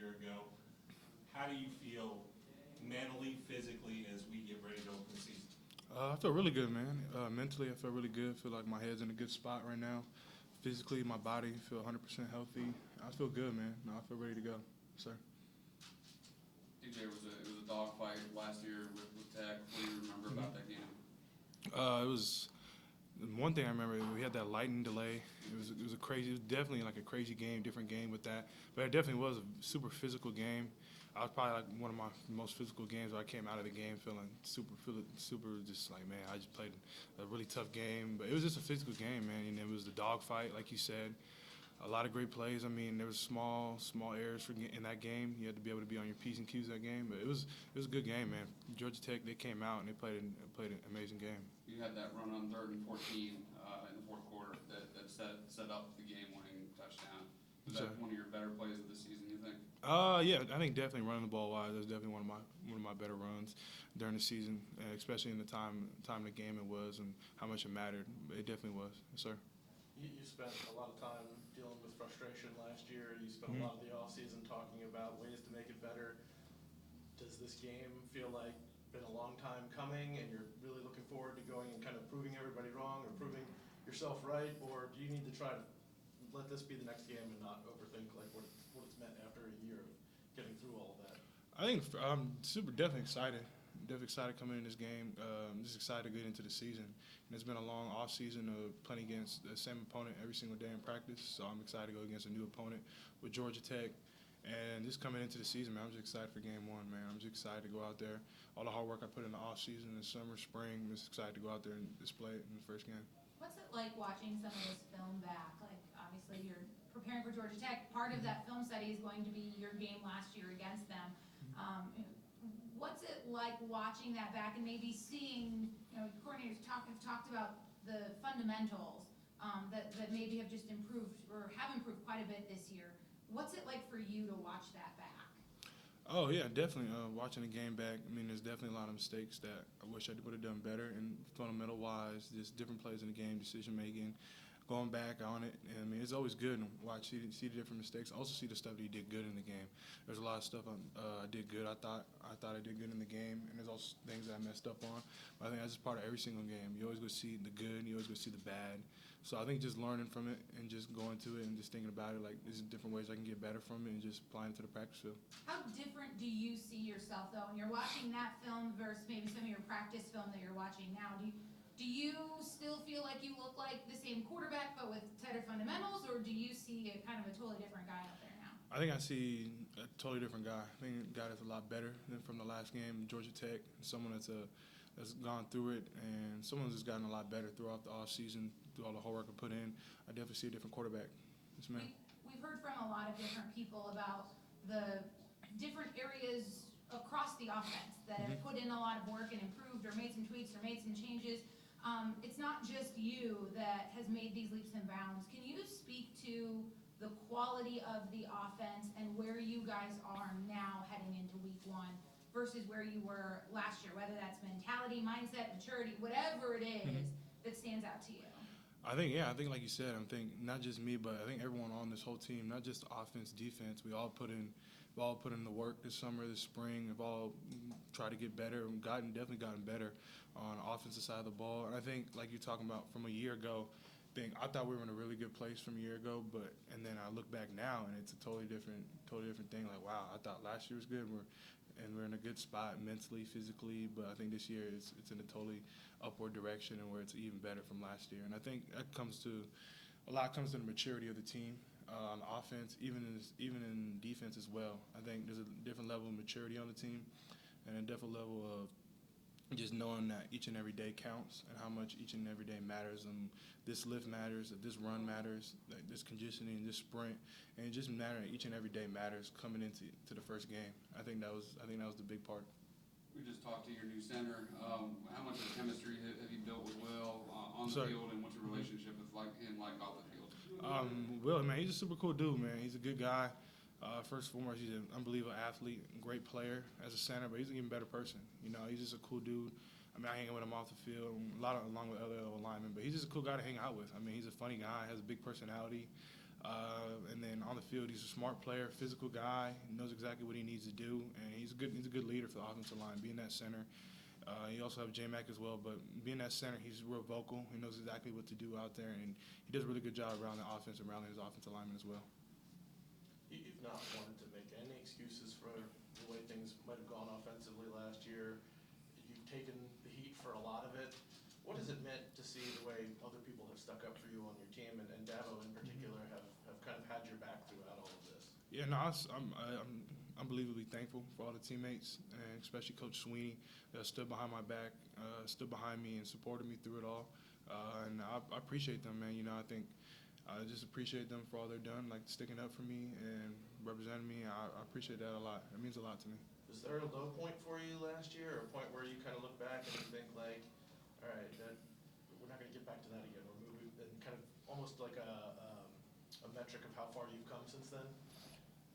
year ago. How do you feel mentally, physically, as we get ready to open the season? I feel really good, man. Mentally, I feel really good. I feel like my head's in a good spot right now. Physically, my body feel 100% healthy. I feel good, man. No, I feel ready to go, sir. DJ, it was a dogfight last year with Tech. What do you remember about that game? It was one thing I remember. We had that lightning delay. It was a crazy. It was definitely like a crazy game, different game with that. But it definitely was a super physical game. I was probably like one of my most physical games where I came out of the game feeling super just like, man, I just played a really tough game. But it was just a physical game, man. And it was the dogfight, like you said. A lot of great plays. I mean, there was small errors in that game. You had to be able to be on your P's and Q's that game. But it was a good game, man. Georgia Tech, they came out and they played an amazing game. You had that run on 3rd and 14 in the fourth quarter that set up the game-winning touchdown. Was that one of your better plays of the season, you think? Yeah, I think definitely running the ball wise. That's definitely one of my better runs during the season, and especially in the time of the game it was and how much it mattered. It definitely was, yes, sir. You spent a lot of time dealing with frustration last year. You spent a lot of the offseason talking about ways to make it better. Does this game feel like been a long time coming and you're really looking forward to going and kind of proving everybody wrong or proving yourself right? Or do you need to try to let this be the next game and not overthink like what it's meant after a year of getting through all of that? I think I'm definitely excited. Definitely excited coming in this game. Just excited to get into the season. And it's been a long off season of playing against the same opponent every single day in practice. So I'm excited to go against a new opponent with Georgia Tech. And just coming into the season, man, I'm just excited for game one, man. I'm just excited to go out there. All the hard work I put in the off season, the summer, spring, I'm just excited to go out there and display it in the first game. What's it like watching some of this film back? Like, obviously, you're preparing for Georgia Tech. Part of that film study is going to be your game last year against them. What's it like watching that back and maybe seeing, coordinators have talked about the fundamentals that maybe have just improved or have improved quite a bit this year. What's it like for you to watch that back? Oh, yeah, definitely. Watching the game back, I mean, there's definitely a lot of mistakes that I wish I would have done better. And fundamental-wise, just different plays in the game, decision-making, going back on it. And, I mean, it's always good to see the different mistakes. Also see the stuff that you did good in the game. There's a lot of stuff I did good. I thought I did good in the game, and there's also things that I messed up on. But I think that's just part of every single game. You always go see the good, and you always go see the bad. So I think just learning from it and just going to it and just thinking about it, like there's different ways I can get better from it and just applying it to the practice field. How different do you see yourself, though, when you're watching that film versus maybe some of your practice film that you're watching now? Do you still feel like you look like the same quarterback but with tighter fundamentals, or do you see a kind of a totally different guy out there now? I think I see a totally different guy. I think a guy that's a lot better than from the last game, Georgia Tech, someone that's gone through it, and someone who's gotten a lot better throughout the offseason, through all the hard work I put in. I definitely see a different quarterback. Yes, ma'am. We've heard from a lot of different people about the different areas across the offense that have put in a lot of work and improved or made some tweaks or made some changes. It's not just you that has made these leaps and bounds. Can you speak to the quality of the offense and where you guys are now heading into week one versus where you were last year, whether that's mentality, mindset, maturity, whatever it is that stands out to you? I think like you said, I think not just me, but I think everyone on this whole team, not just offense, defense, we all put in the work this summer, this spring. We've all tried to get better and definitely gotten better on the offensive side of the ball. And I think, like you're talking about from a year ago, I thought we were in a really good place from a year ago, and then I look back now and it's a totally different thing. Like, wow, I thought last year was good. We're in a good spot mentally, physically, but I think this year it's in a totally upward direction and where it's even better from last year. And I think that comes to the maturity of the team on offense, even in defense as well. I think there's a different level of maturity on the team and a different level of just knowing that each and every day counts and how much each and every day matters, and this lift matters, that this run matters, that this conditioning, this sprint, and it just matters. Each and every day matters coming into the first game. I think that was the big part. We just talked to your new center. How much of chemistry have you built with Will on the field, and what's your relationship with him off the field? Will, man, he's a super cool dude, man. He's a good guy. First and foremost, he's an unbelievable athlete, great player as a center, but he's an even better person. He's just a cool dude. I mean, I hang with him off the field, along with other linemen, but he's just a cool guy to hang out with. I mean, he's a funny guy, has a big personality. And then on the field, he's a smart player, physical guy. He knows exactly what he needs to do, and he's a good leader for the offensive line, being that center. You also have J-Mac as well, but being that center, he's real vocal. He knows exactly what to do out there, and he does a really good job around the offense and around his offensive linemen as well. You've not wanted to make any excuses for the way things might have gone offensively last year. You've taken the heat for a lot of it. What has it meant to see the way other people have stuck up for you on your team, and Dabo in particular have kind of had your back throughout all of this? Yeah, no, I'm unbelievably thankful for all the teammates, and especially Coach Sweeney that stood behind my back, stood behind me and supported me through it all. And I appreciate them, man. You know, I think I just appreciate them for all they're done, like sticking up for me and representing me. I appreciate that a lot. It means a lot to me. Was there a low point for you last year, or a point where you kind of look back and you think like, all right, we're not going to get back to that again, or and kind of almost like a metric of how far you've come since then?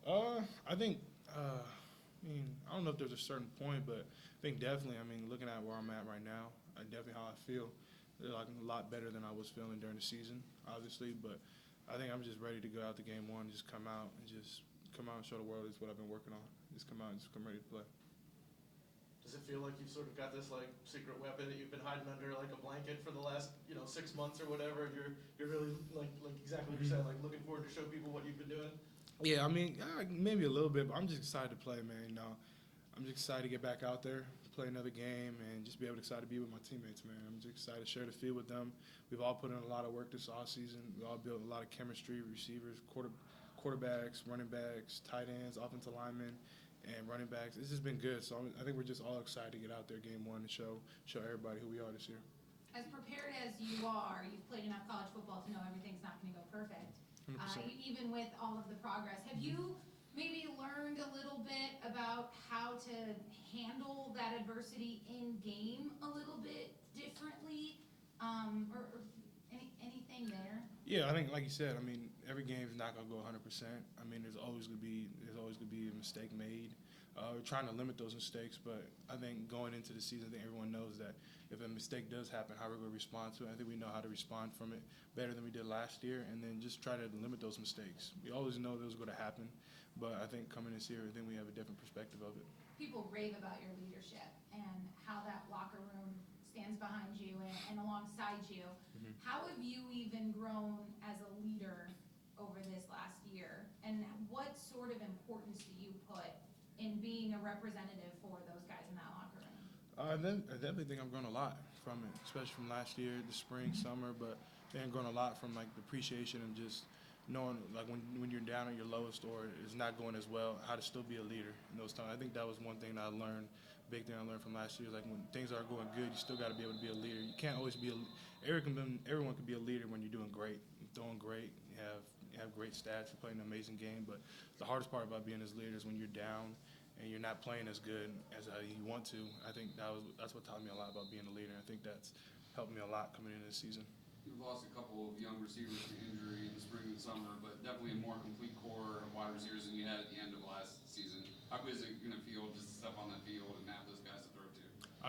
I think, I don't know if there's a certain point, but I think definitely, looking at where I'm at right now, definitely how I feel, like a lot better than I was feeling during the season, obviously, but I think I'm just ready to go out to game one, just come out and show the world is what I've been working on. Just come out and just come ready to play. Does it feel like you've sort of got this like secret weapon that you've been hiding under like a blanket for the last 6 months or whatever? You're really like exactly what you said, like looking forward to show people what you've been doing? Yeah, maybe a little bit, but I'm just excited to play, man. I'm just excited to get back out there, play another game, and just be excited to be with my teammates, man. I'm just excited to share the field with them. We've all put in a lot of work this offseason. We all built a lot of chemistry, receivers, quarterbacks, running backs, tight ends, offensive linemen, and running backs. It's just been good. So I think we're just all excited to get out there game one and show everybody who we are this year. As prepared as you are, you've played enough college football to know everything's not going to go perfect. 100%. Even with all of the progress, have you maybe learned a little bit about how to handle that adversity in game a little bit differently, or anything there? Yeah, I think like you said, every game is not gonna go 100%. There's always gonna be a mistake made. We're trying to limit those mistakes, but I think going into the season, I think everyone knows that if a mistake does happen, how we're going to respond to it. I think we know how to respond from it better than we did last year, and then just try to limit those mistakes. We always know those are going to happen, but I think coming this year, I think we have a different perspective of it. People rave about your leadership and how that locker room stands behind you and alongside you. Mm-hmm. How have you even grown as a leader over this last year, and what sort of importance do you put in being a representative for those guys in that locker room? I definitely think I've grown a lot from it, especially from last year, the spring, summer, but I think I've grown a lot from like the appreciation and just knowing like when you're down at your lowest or it's not going as well, how to still be a leader in those times. I think that was one thing that I learned, big thing I learned from last year, is like when things are going good, you still got to be able to be a leader. You can't always be everyone can be a leader when you're doing great, throwing great, you have great stats, you're playing an amazing game, but the hardest part about being as leader is when you're down and you're not playing as good as you want to. I think that's what taught me a lot about being a leader. I think that's helped me a lot coming into this season. You've lost a couple of young receivers to injury in the spring and summer, but definitely a more complete core of wide receivers than you had at the end of last season. How good is it going to feel just to step on that field and have those guys to throw to?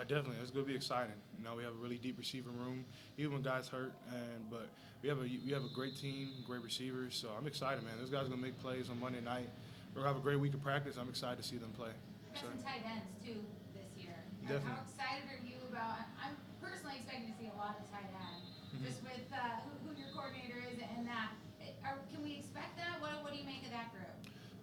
Definitely. It's going to be exciting. We have a really deep receiving room, even when guys hurt, but we have a great team, great receivers, so I'm excited, man. Those guys are going to make plays on Monday night. We're going to have a great week of practice. I'm excited to see them play. Got some tight ends, too, this year. Definitely. How excited are you about – I'm personally expecting to see a lot of tight end, just with who your coordinator is and that. Can we expect that? What do you make of that group?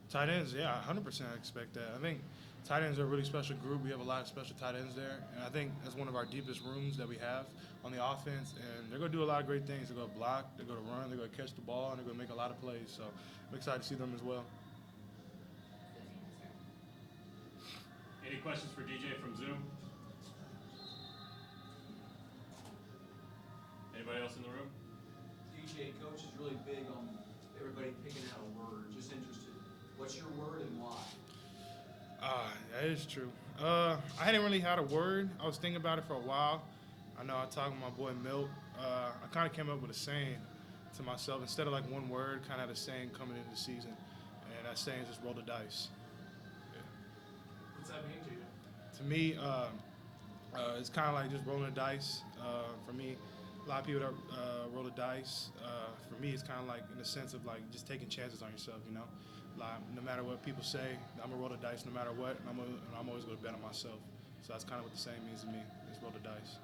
Tight ends, yeah, 100% I expect that. I think tight ends are a really special group. We have a lot of special tight ends there, and I think that's one of our deepest rooms that we have on the offense, and they're going to do a lot of great things. They're going to block, they're going to run, they're going to catch the ball, and they're going to make a lot of plays. So I'm excited to see them as well. Any questions for DJ from Zoom? Anybody else in the room? DJ, coach is really big on everybody picking out a word. Just interested. What's your word and why? That is true. I hadn't really had a word. I was thinking about it for a while. I know I talked with my boy Milt. I kind of came up with a saying to myself. Instead of like one word, kind of had a saying coming into the season. And that saying is just roll the dice. What's that mean to you? To me, it's kind of like just rolling the dice. For me, a lot of people that roll the dice. For me, it's kind of like in the sense of like just taking chances on yourself, you know. Like no matter what people say, I'm gonna roll the dice no matter what, and I'm always gonna bet on myself. So that's kind of what the saying means to me. Is roll the dice.